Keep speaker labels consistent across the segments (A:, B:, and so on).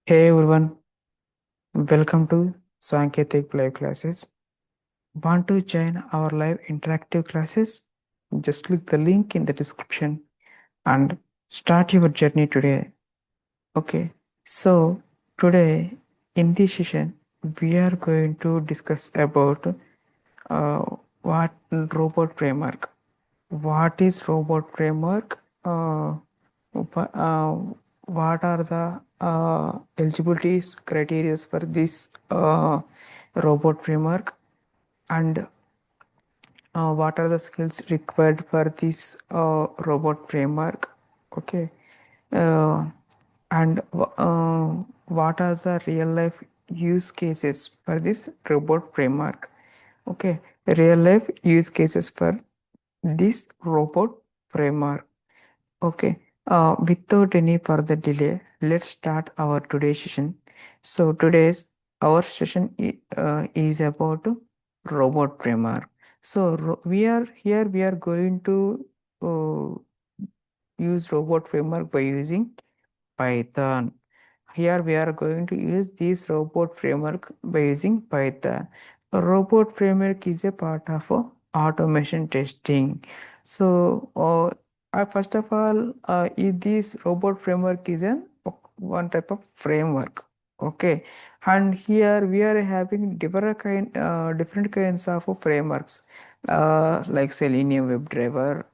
A: Hey everyone, welcome to Sanketik live classes. Want to join our live interactive classes? Just click the link in the description and start your journey today. Okay, so today in this session, we are going to discuss about uh, what robot framework. What is robot framework? Wha- uh, what are the eligibilities criteria for this robot framework, and what are the skills required for this robot framework? Okay, uh, and what are the real life use cases for this robot framework? Okay, real life use cases for this robot framework. Okay, without any further delay, let's start our today's session. So today's our session is about robot framework. So we are here. We are going to uh, use robot framework by using Python. Here we are going to use this robot framework by using Python. A robot framework is a part of automation testing. So first of all, this robot framework is one type of framework. Okay, and here we are having different kinds of frameworks, like Selenium WebDriver,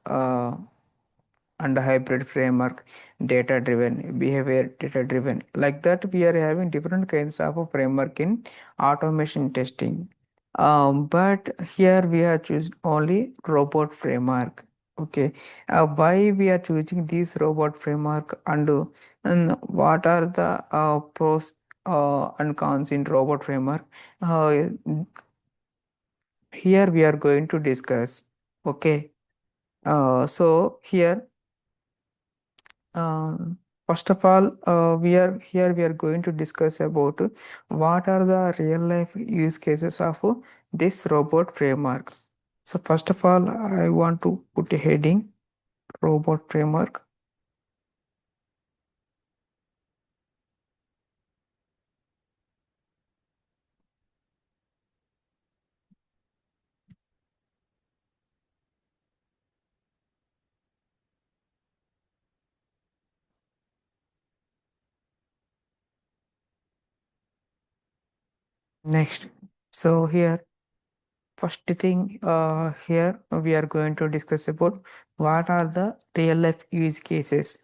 A: and hybrid framework, data driven, behavior data driven. Like that, we are having different kinds of a framework in automation testing. But here we are choosing only robot framework. Okay, why we are choosing this robot framework, and what are the pros and cons in robot framework? Uh, Here we are going to discuss. Okay, so here, Um, first of all, we are going to discuss about what are the real life use cases of this robot framework. So first of all, I want to put a heading robot framework. Next, so here first thing, here we are going to discuss about what are the real life use cases.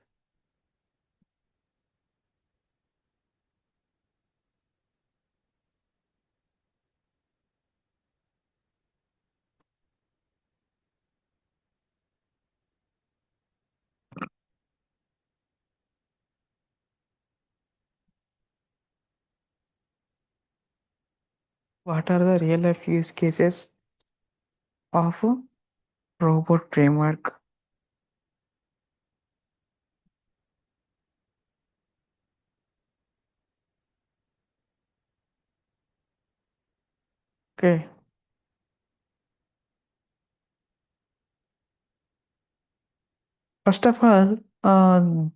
A: What are the real life use cases of robot framework? Okay. First of all,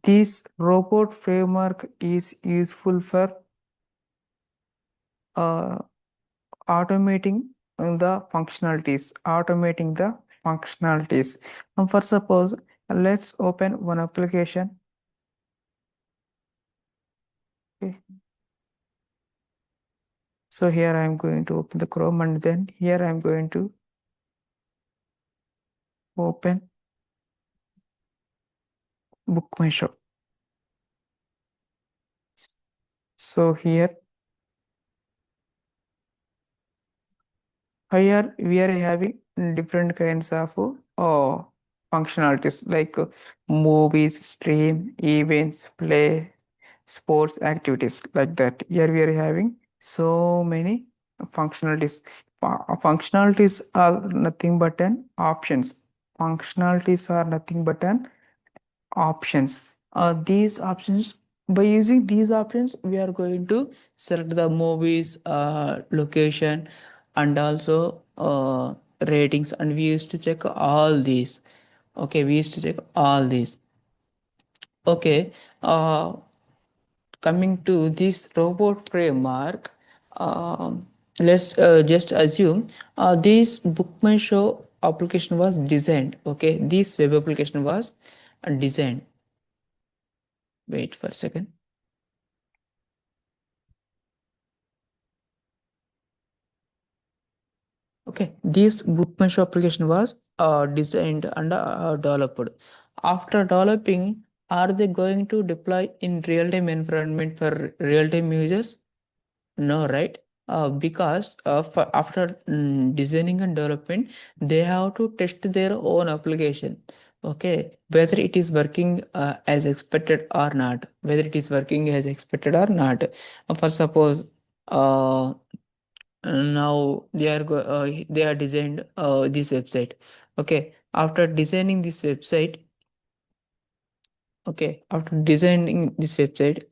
A: this robot framework is useful for uh, automating automating the functionalities. For suppose, let's open one application. Okay. So here I am going to open the Chrome, and then here I am going to open Book My Shop. So here we are having different kinds of functionalities like movies, stream, events, play, sports activities, like that. Here we are having so many functionalities. Functionalities are nothing but an options. Functionalities are nothing but an options. These options, by using these options, we are going to select the movies, location, and also ratings, and we used to check all these. Okay, we used to check all these. Okay, uh, coming to this robot framework, um, let's just assume this bookman show application was designed. Okay, this web application was designed. Wait for a second. Okay, this bookman show application was designed and developed. After developing, are they going to deploy in real-time environment for real-time users? No, right? Because after designing and development, they have to test their own application. Okay, whether it is working as expected or not, whether it is working as expected or not. For suppose, now they are designed this website. Okay, after designing this website, okay, after designing this website,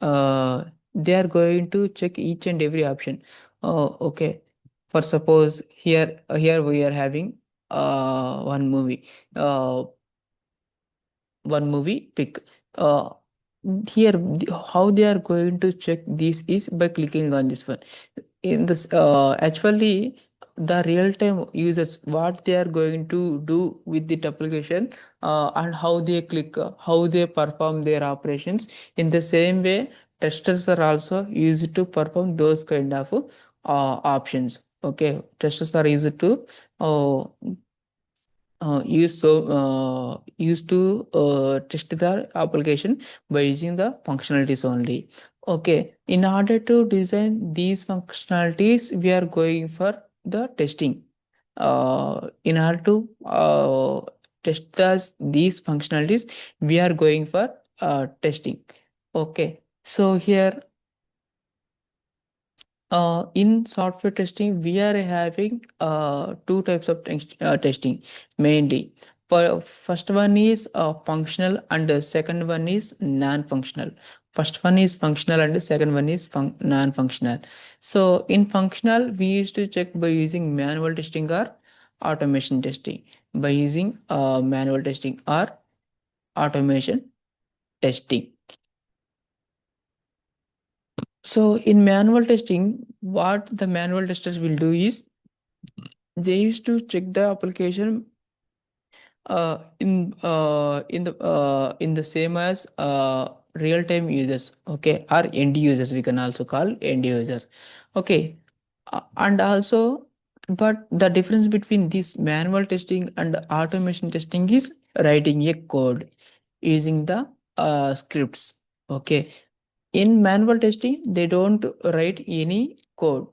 A: they are going to check each and every option. Okay. For suppose here we are having one movie, uh, one movie pick. Uh, Here, how they are going to check this is by clicking on this one. In this, actually, the real-time users, what they are going to do with the application, and how they click, how they perform their operations. In the same way, testers are also used to perform those kind of options. Okay, testers are used to uh, used to test the application by using the functionalities only. Okay, in order to design these functionalities, we are going for the testing. In order to test these functionalities, we are going for testing. Okay, so here in software testing, we are having two types of testing mainly. First one is functional, and the second one is non-functional. First one is functional, and the second one is non-functional. So in functional, we used to check by using manual testing or automation testing. By using manual testing or automation testing. So in manual testing, what the manual testers will do is they used to check the application in the same as real time users, okay, or end users, we can also call end users. Okay, and also, but the difference between this manual testing and automation testing is writing a code using the scripts. Okay, in manual testing, they don't write any code.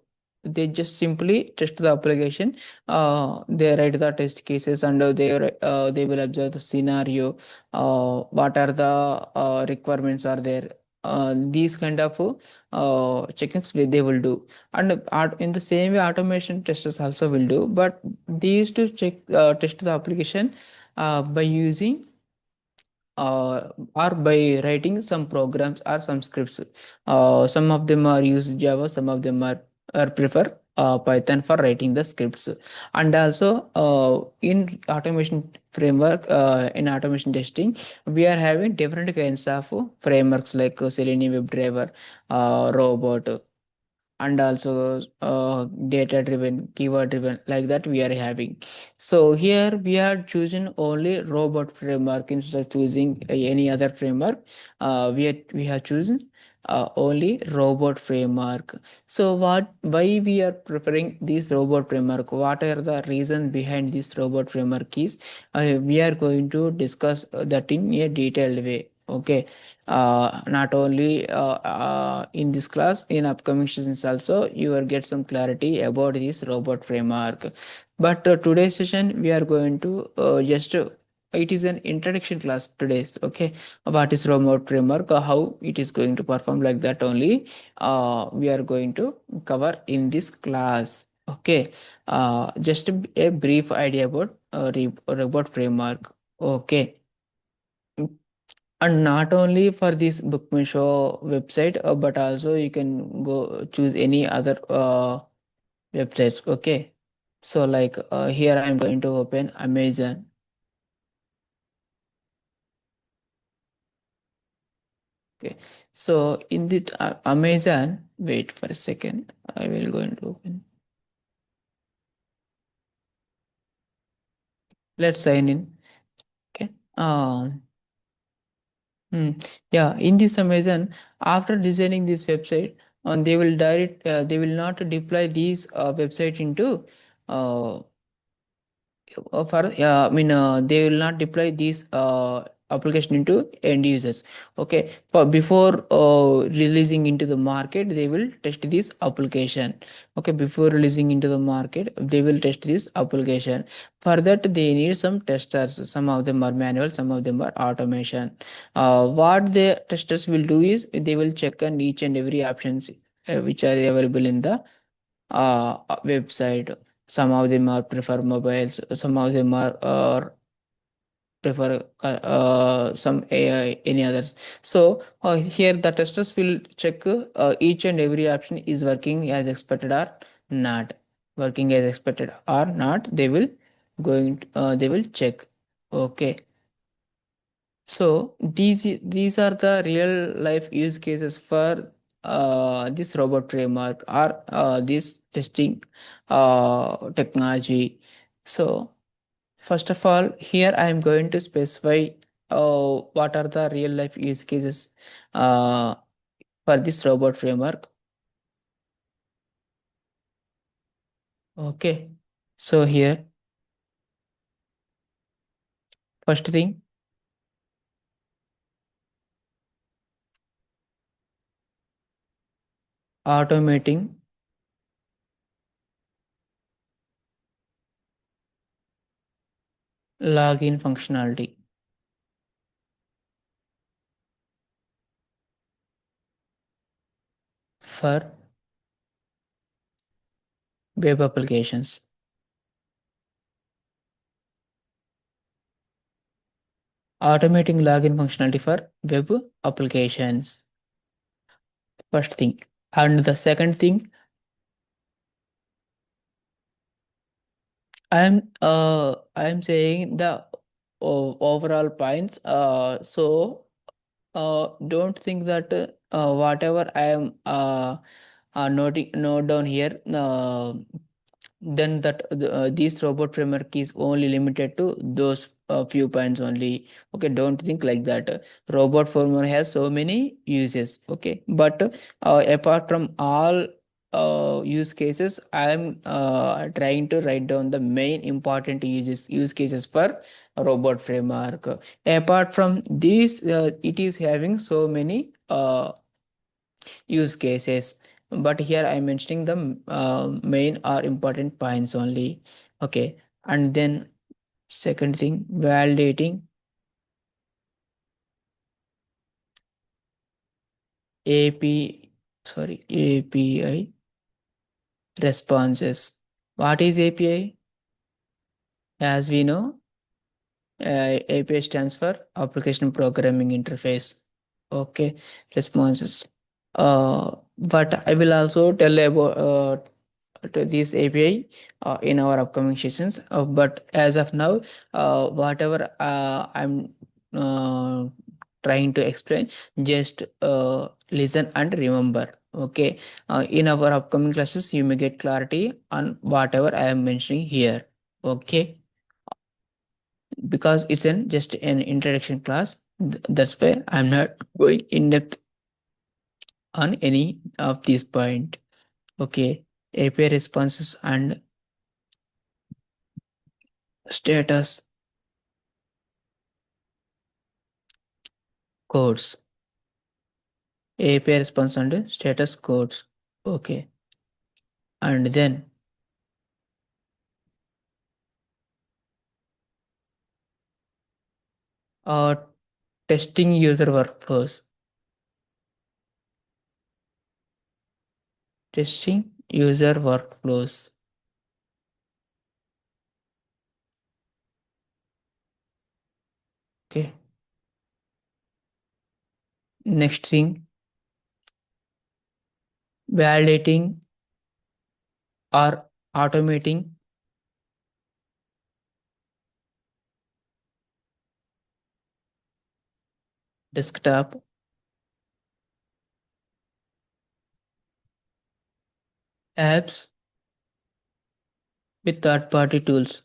A: They just simply test the application. They write the test cases, and they will observe the scenario. What are the requirements are there? These kind of checkings they will do, and in the same way automation testers also will do. But they used to test the application by using or by writing some programs or some scripts. Some of them are use Java, some of them are prefer Python for writing the scripts. And also in automation framework, in automation testing, we are having different kinds of frameworks like Selenium WebDriver, robot, and also data driven, keyword driven, like that we are having. So here we are choosing only robot framework instead of choosing any other framework. We have chosen only robot framework. So why we are preferring this robot framework, what are the reasons behind this robot framework is we are going to discuss that in a detailed way. Okay, not only in this class, in upcoming sessions also you will get some clarity about this robot framework. But today's session we are going to just it is an introduction class today's. Okay, what is robot framework, how it is going to perform, like that only we are going to cover in this class. Okay, just a brief idea about robot framework. Okay, and not only for this Bookmyshow website, but also you can go choose any other websites. Okay, so like here I'm going to open Amazon.
B: Okay, so in the Amazon, wait for a second. I will go and open. Let's sign in. Okay. Hmm. Yeah, in this Amazon, after designing this website, they will not deploy these website into uh, they will not deploy these application into end users. Okay, for before releasing into the market, they will test this application. Okay, before releasing into the market, they will test this application. For that, they need some testers. Some of them are manual, some of them are automation. What the testers will do is they will check on each and every options which are available in the website. Some of them are prefer mobiles, some of them are prefer some AI, any others. So here the testers will check each and every option is working as expected or not. Working as expected or not, they will check. Okay. So these are the real life use cases for this robot framework or this testing technology. So first of all, here I am going to specify what are the real life use cases uh, for this robot framework. Okay. So here, first thing, automating login functionality for web applications. Automating login functionality for web applications. First thing. And the second thing, I am saying the overall points. Don't think that whatever I am noting note down here, then that this robot framework is only limited to those few points only. Okay, don't think like that. Robot framework has so many uses. Okay, but apart from all use cases, I am trying to write down the main important use cases for robot framework. Apart from this, it is having so many use cases, but here I'm mentioning the main or important points only. Okay, and then second thing, validating ap API responses. What is API? As we know, API stands for application programming interface. Okay, responses. But I will also tell about to this API in our upcoming sessions. But as of now, whatever I'm uh, trying to explain, just listen and remember. Okay, in our upcoming classes, you may get clarity on whatever I am mentioning here. Okay, because it's just an introduction class. That's why I'm not going in depth on any of these point. Okay, API responses and status codes. API response and status codes. Okay, and then uh, testing user workflows. Testing user workflows. Okay, next thing, validating or automating desktop apps with third-party tools.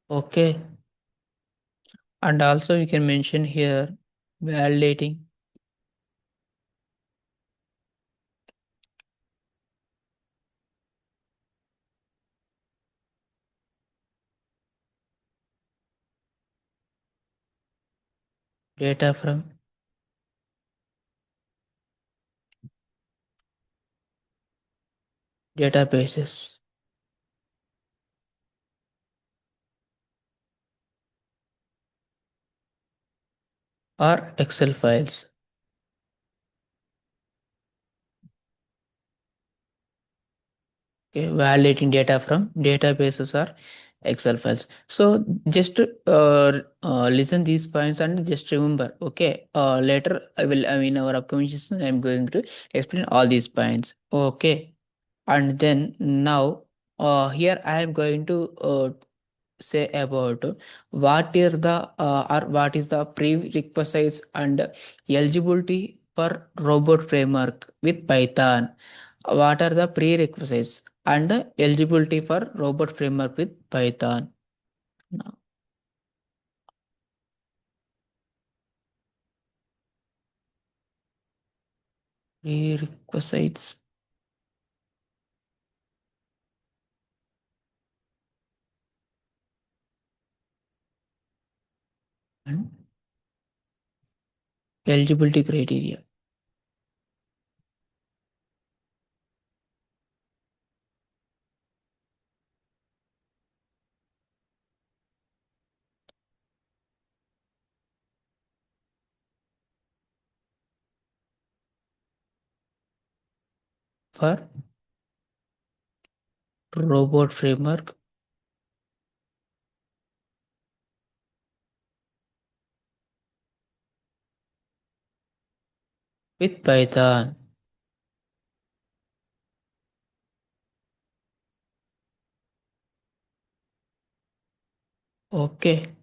B: Okay. And also you can mention here validating data from databases or Excel files. Okay, validating data from databases or Excel files. So just listen these points and just remember. Okay. Later I will. I mean, our upcoming session, I'm going to explain all these points. Okay. And then now, here I am going to say about what is the prerequisites and eligibility for robot framework with Python. What are the prerequisites and eligibility for robot framework with Python? Now, prerequisites and eligibility criteria for robot framework with Python. Okay.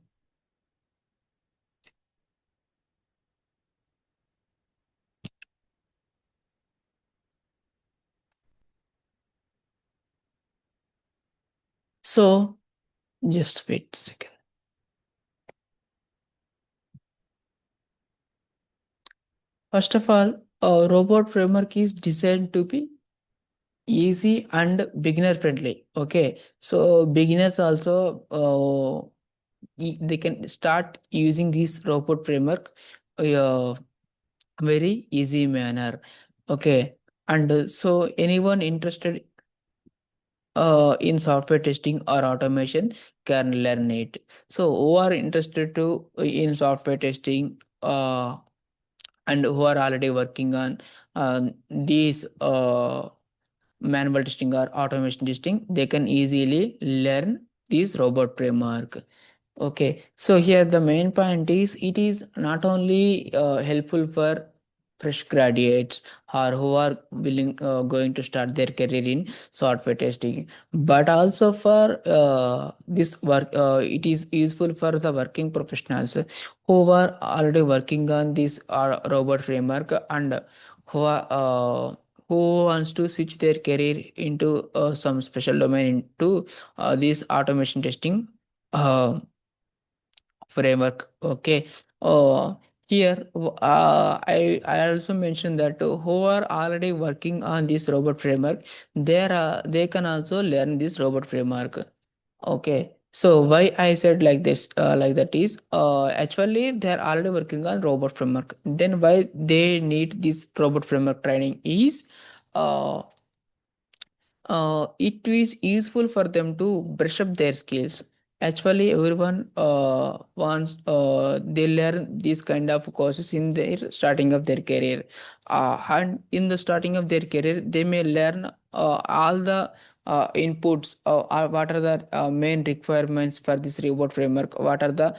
B: So just wait a second. First of all, a robot framework is designed to be easy and beginner friendly. Okay, so beginners also they can start using this robot framework uh, very easy manner. Okay, and so anyone interested in software testing or automation can learn it. So who are interested to in software testing and who are already working on these manual testing or automation testing, they can easily learn this robot framework. Okay, so here the main point is it is not only helpful for fresh graduates or who are willing going to start their career in software testing, but also for this work. It is useful for the working professionals who are already working on this robot framework and who are who wants to switch their career into some special domain into this automation testing uh, framework. Okay. uh, Here I also mentioned that who are already working on this robot framework, they can also learn this robot framework. Okay, so why I said like this, like that is, actually they're already working on robot framework. Then why they need this robot framework training is, uh, it is useful for them to brush up their skills. Actually, everyone wants they learn these kind of courses in their starting of their career, and in the starting of their career, they may learn all the inputs. What are the main requirements for this robot framework? What are the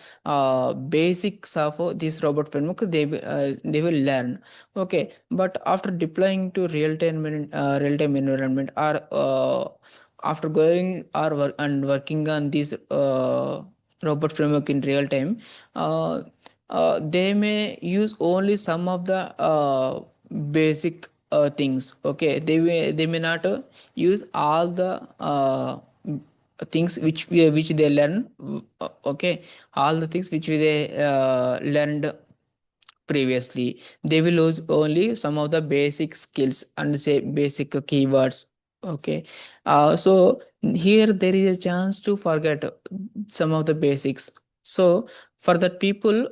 B: basics of this robot framework? They will learn. Okay, but after deploying to real time environment or after going or working on this robot framework in real time, uh, they may use only some of the basic things. Okay, they may not use all the things which they learn. Okay, all the things which they learned previously. They will use only some of the basic skills and say basic keywords. Okay, so here there is a chance to forget some of the basics. So for that people,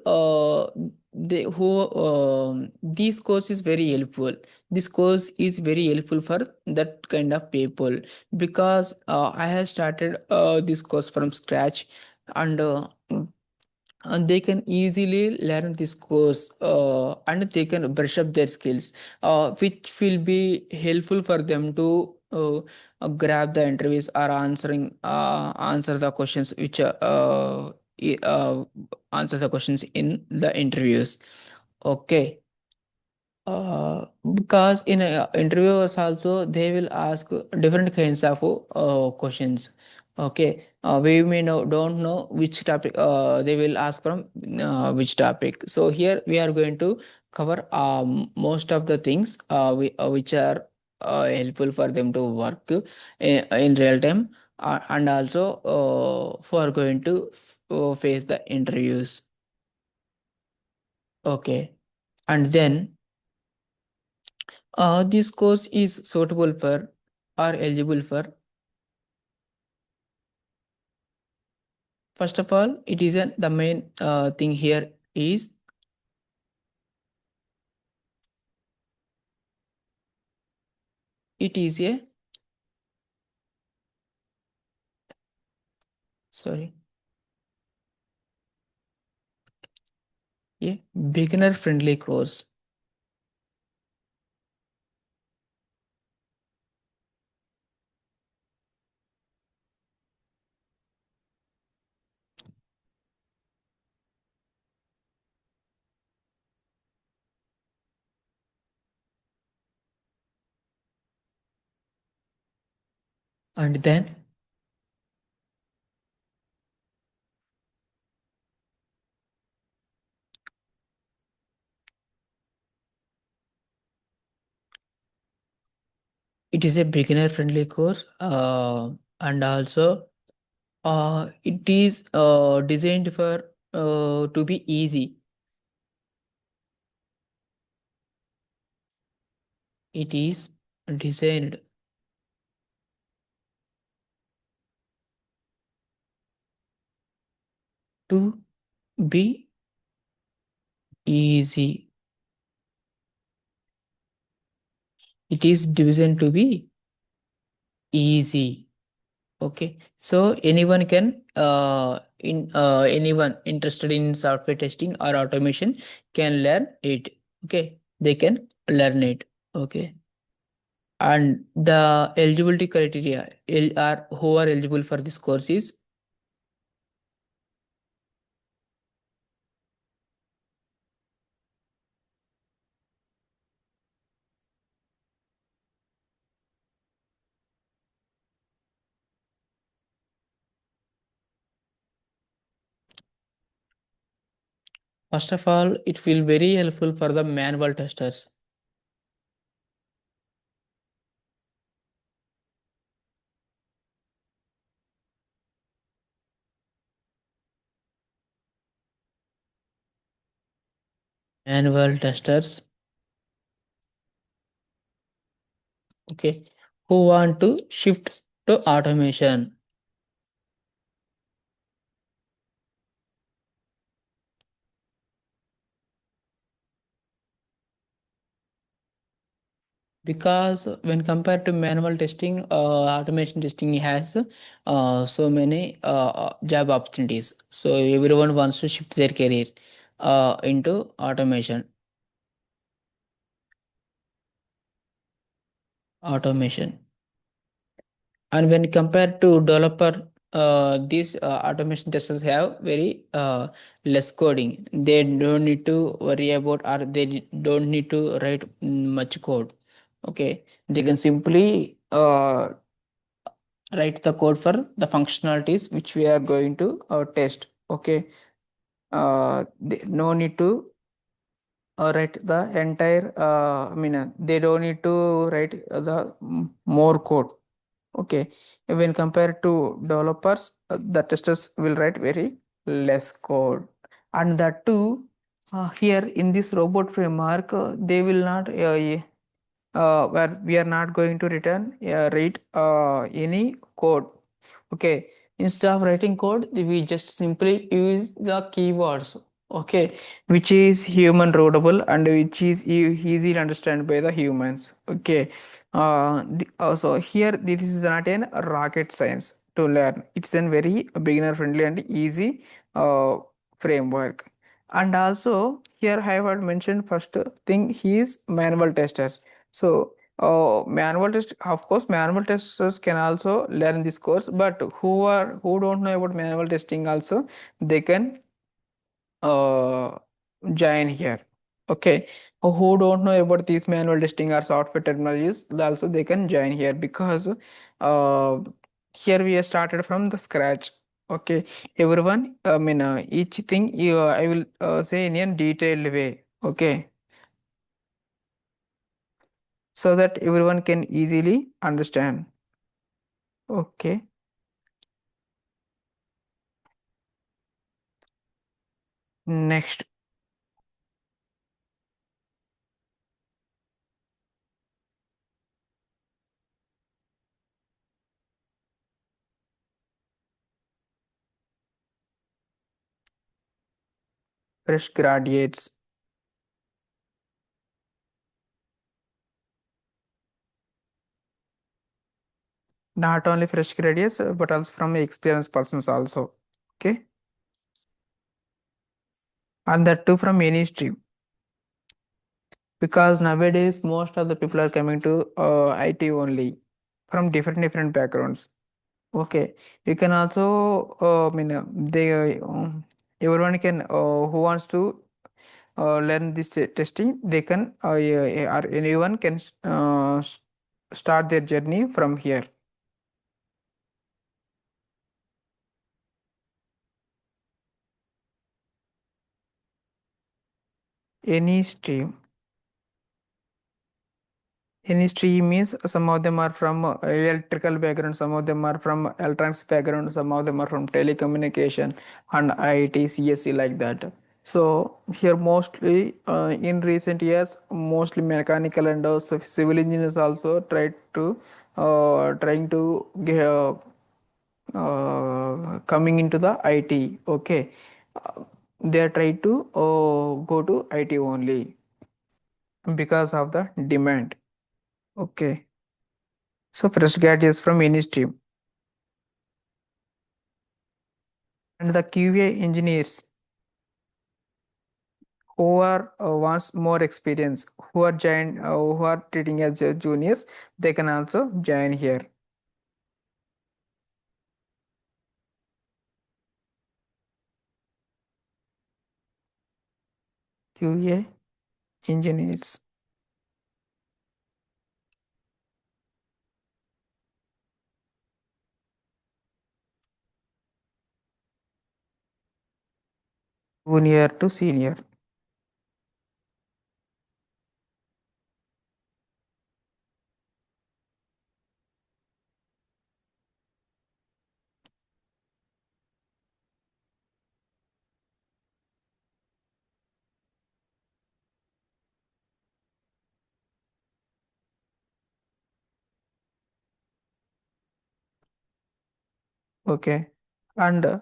B: they who this course is very helpful. This course is very helpful for that kind of people, because I have started this course from scratch, and they can easily learn this course, and they can brush up their skills, which will be helpful for them to grab the interviews or answer the questions which answer the questions in the interviews. Okay, because in interviewers also they will ask different kinds of questions. Okay, we may don't know which topic they will ask from which topic. So here we are going to cover most of the things which are helpful for them to work in real time, and also for going to face the interviews. Okay, and then this course is suitable for or eligible for. First of all, it isn't the main thing here is it is a sorry a beginner friendly course. And then it is a beginner friendly course, and also it is designed for to be easy. It is designed to be easy. It is designed to be easy. Okay, so anyone can anyone interested in software testing or automation can learn it. Okay, they can learn it. Okay, and the eligibility criteria are who are eligible for this course is first of all it will very helpful for the manual testers. Manual testers. Okay, who want to shift to automation. Because when compared to manual testing, automation testing has so many job opportunities, so everyone wants to shift their career into automation. And when compared to developer, these automation testers have very less coding. They don't need to worry about, or they don't need to write much code. Okay, they can simply write the code for the functionalities which we are going to test. Okay, no need to write the entire they don't need to write the more code. Okay, when compared to developers, the testers will write very less code. And that too, here in this robot framework, they will not where we are not going to return write any code. Okay, instead of writing code, we just simply use the keywords. Okay, which is human readable and which is easy to understand by the humans. Okay, so here this is not an rocket science to learn. It's a very beginner friendly and easy framework. And also here I have mentioned first thing he is manual testers. So manual test, of course, manual testers can also learn this course, but who don't know about manual testing also, they can uh, join here. Okay, who don't know about these manual testing or software terminologies, also they can join here because here we have started from the scratch. Okay, everyone, each thing I will say in a detailed way. Okay, so that everyone can easily understand. Okay, next, fresh graduates. Not only fresh graduates, but also from experienced persons also. Okay, and that too from any stream. Because nowadays most of the people are coming to IT only from different backgrounds. Okay, you can also they everyone can who wants to learn this testing, they can or anyone can start their journey from here. Any stream. Any stream means some of them are from electrical background, some of them are from electronics background, some of them are from telecommunication and IT, CSE like that. So here mostly in recent years, mostly mechanical and civil engineers also trying to get coming into the IT. Okay, they are trying to go to IT only because of the demand. Okay. So fresh graduates from any stream. And the QA engineers who are wants more experience, who are treating as juniors, they can also join here. QA engineers, junior to senior. Okay. And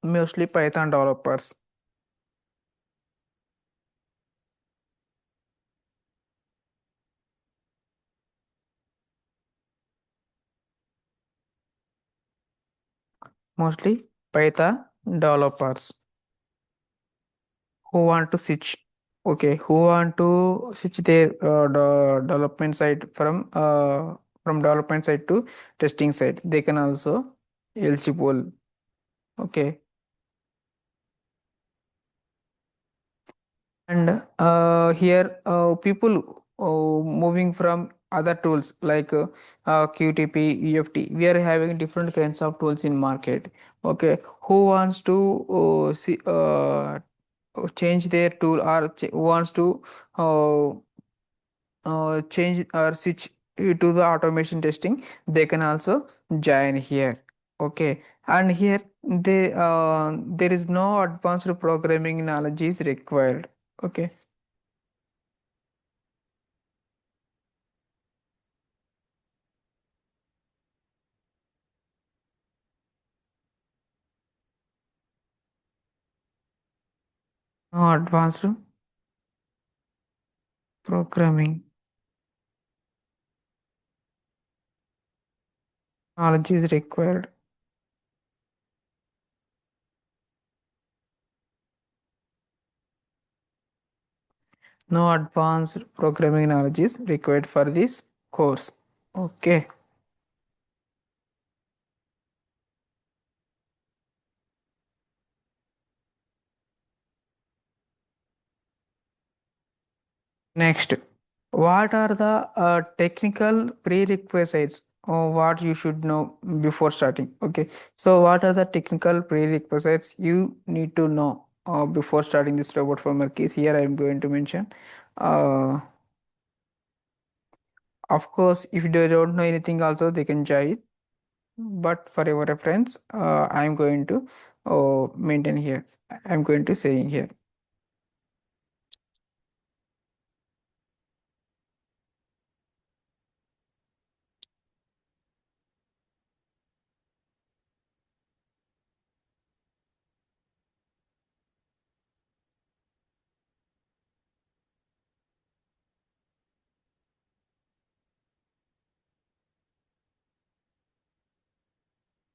B: mostly Python developers, mostly Python developers who want to switch. Okay, who want to switch their development side from development side to testing side, they can also eligible. Okay, and here people moving from
A: other tools like QTP, UFT. We are having different kinds of tools in market. Okay, who wants to change their tool or who wants to uh, change or switch to the automation testing, they can also join here. Okay, and here there is no advanced programming knowledge is required. Okay, no advanced programming knowledge is required. No advanced programming knowledge is required for this course. Okay. Next, what are the technical prerequisites or what you should know before starting? Okay, so what are the technical prerequisites you need to know before starting this robot farmer case? Here I am going to mention. Uh, of course, if they don't know anything, also they can join it. But for your reference, I am going to maintain here. I am going to say here.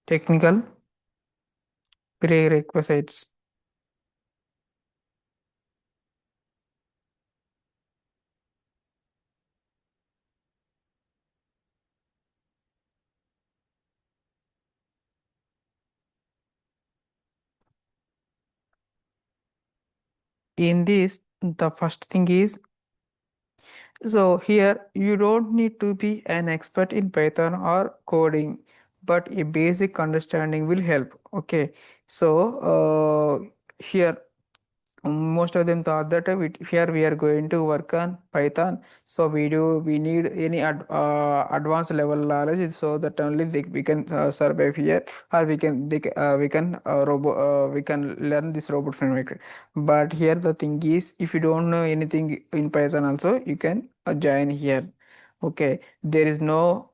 A: Technical prerequisites. In this, the first thing is, so here you don't need to be an expert in Python or coding, but a basic understanding will help. Okay, so here most of them thought that here we are going to work on Python, so we need any advanced level knowledge so that only we can survive here, or we can we can learn this robot framework. But here the thing is, if you don't know anything in Python also, you can join here. Okay, there is no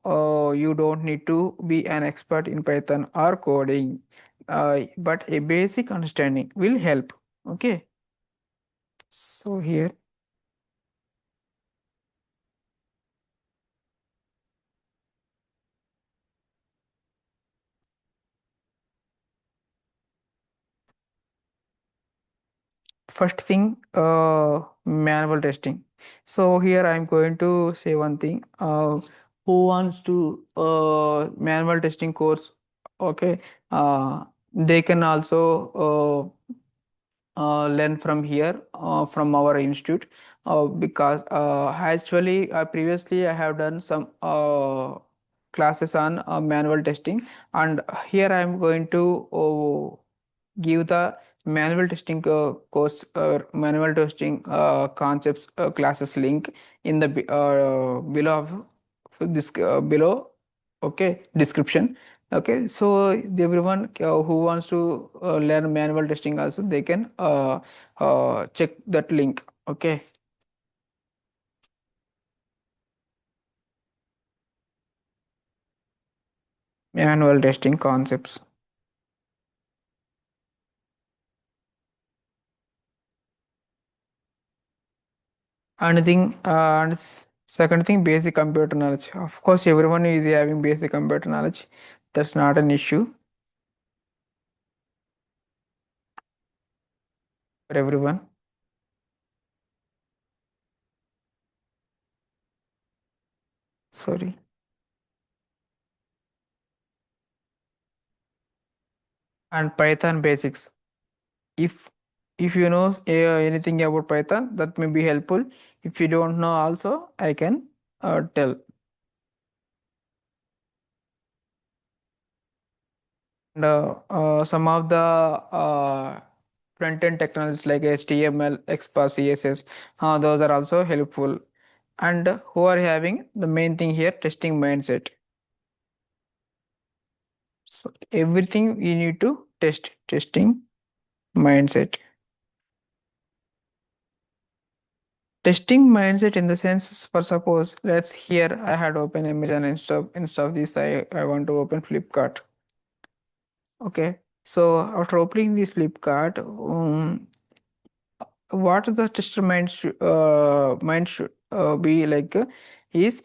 A: you don't need to be an expert in Python or coding, but a basic understanding will help. Okay. So here, first thing, manual testing. So here I'm going to say one thing. Who wants to manual testing course? Okay, they can also learn from here from our institute because actually previously I have done some classes on manual testing, and here I am going to give the manual testing course manual testing concepts classes link in the below of this below. Okay, description. Okay, so everyone who wants to learn manual testing also, they can check that link. Okay, manual testing concepts. Anything second thing, basic computer knowledge. Of course, everyone is having basic computer knowledge. That's not an issue for everyone. Sorry. And Python basics. If you know anything about Python, that may be helpful. If you don't know also, I can tell. Some of the front-end technologies like HTML, Express, CSS, those are also helpful. And who are having the main thing here, testing mindset. So everything you need to testing mindset. Testing mindset in the sense, for suppose, let's here I had open Amazon instead of this I want to open Flipkart. Okay, so after opening this Flipkart, what the tester mind should be like is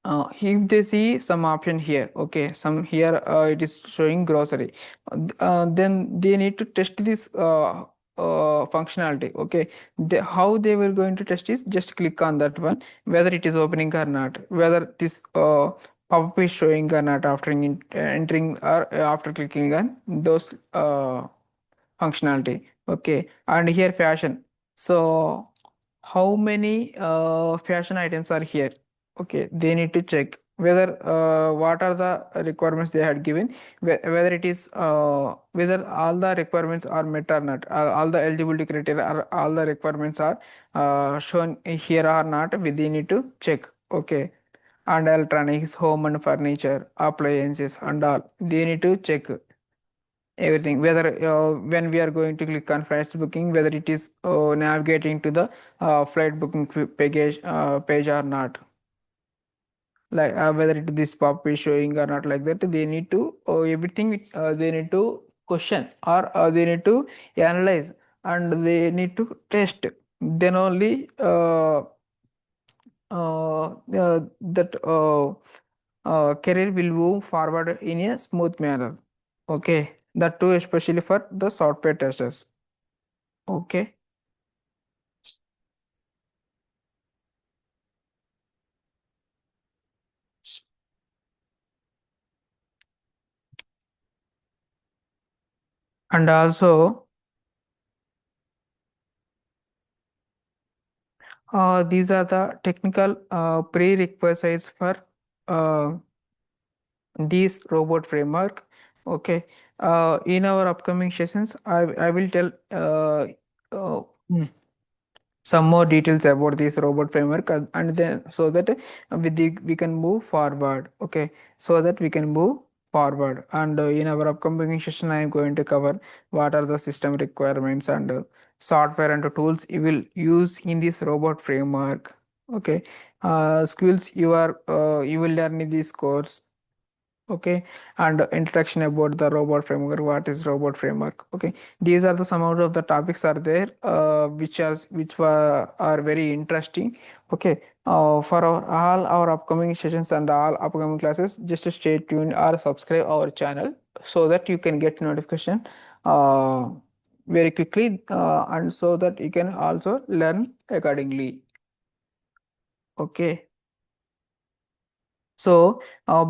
A: if they see some option here, okay, some here it is showing grocery, then they need to test this functionality. Okay, how they were going to test is just click on that one, whether it is opening or not, whether this pop-up is showing or not after entering or after clicking on those functionality. Okay, and here fashion. So how many fashion items are here? Okay, they need to check whether what are the requirements they had given, whether it is whether all the requirements are met or not, all the eligibility criteria are all the requirements are shown here or not, they need to check. Okay, and electronics, home and furniture, appliances and all, they need to check everything, whether when we are going to click on flights booking, whether it is navigating to the flight booking page or not, like whether it this pop is showing or not, like that they need to everything they need to question, or they need to analyze, and they need to test, then only that career will move forward in a smooth manner. Okay, that too especially for the software testers. Okay, and also these are the technical prerequisites for uh, this robot framework. Okay, in our upcoming sessions I will tell uh, mm, some more details about this robot framework, and then so that we can move forward. Okay, so that we can move forward, and in our upcoming session I am going to cover what are the system requirements and software and tools you will use in this robot framework. Okay, skills you will learn in this course. Okay, and introduction about the robot framework, what is robot framework. Okay, these are the some out of the topics are there which were are very interesting. Okay, for all our upcoming sessions and all upcoming classes, just stay tuned or subscribe our channel so that you can get notification uh, very quickly, and so that you can also learn accordingly. Okay, so,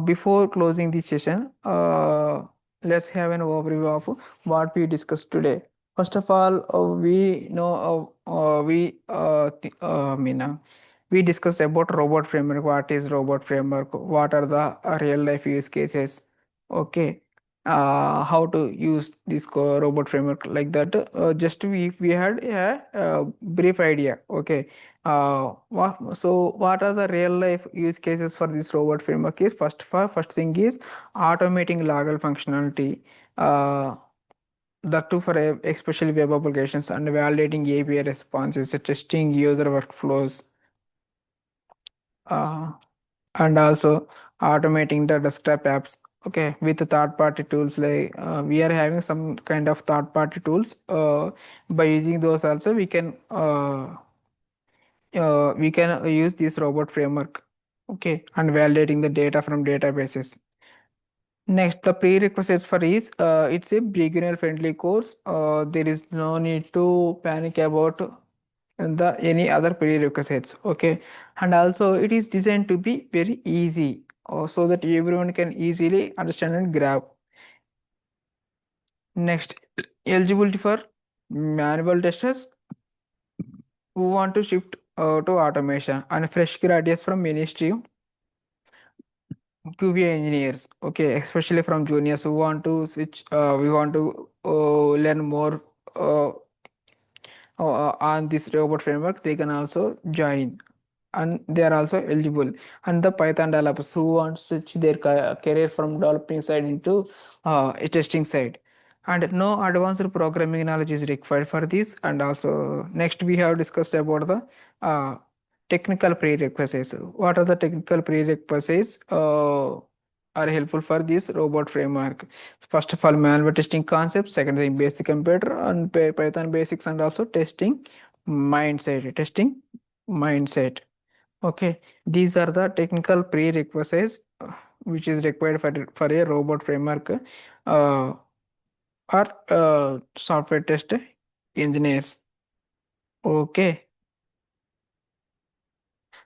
A: before closing this session, let's have an overview of what we discussed today. First of all, we know we discussed about robot framework. What is robot framework? What are the real life use cases? Okay, how to use this robot framework, like that. Just we had a brief idea. Okay, what are the real life use cases for this robot framework is, first thing is automating logger functionality, uh, that too for especially web applications, and validating API responses, testing user workflows, uh, and also automating the desktop apps. Okay, with the third party tools, like we are having some kind of third party tools. By using those also we can use this robot framework. Okay, and validating the data from databases. Next, the prerequisites for is it's a beginner friendly course. There is no need to panic about the any other prerequisites. Okay, and also it is designed to be very easy, so that everyone can easily understand and grab. Next, eligibility for manual testers who want to shift to automation, and fresh graduates from ministry QA engineers, okay, especially from juniors who want to switch, we want to learn more uh, on this robot framework, they can also join and they are also eligible. And the Python developers who want to switch their career from developing side into a testing side. And no advanced programming knowledge is required for this. And also, next we have discussed about the technical prerequisites. What are the technical prerequisites are helpful for this robot framework? First of all, malware testing concepts. Second thing, basic computer and Python basics, and also Testing mindset. Okay, these are the technical prerequisites which is required for a robot framework or software test engineers. Okay,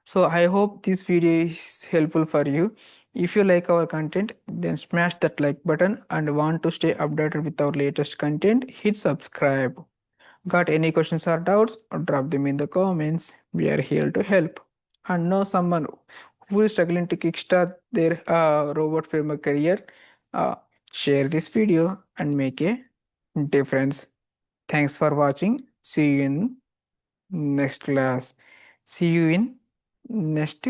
A: so I hope this video is helpful for you. If you like our content, then smash that like button, and want to stay updated with our latest content, hit subscribe. Got any questions or doubts? Drop them in the comments. We are here to help. And know someone who is struggling to kickstart their robot framework career? Uh, Share this video and make a difference. Thanks for watching. See you in next class. See you in next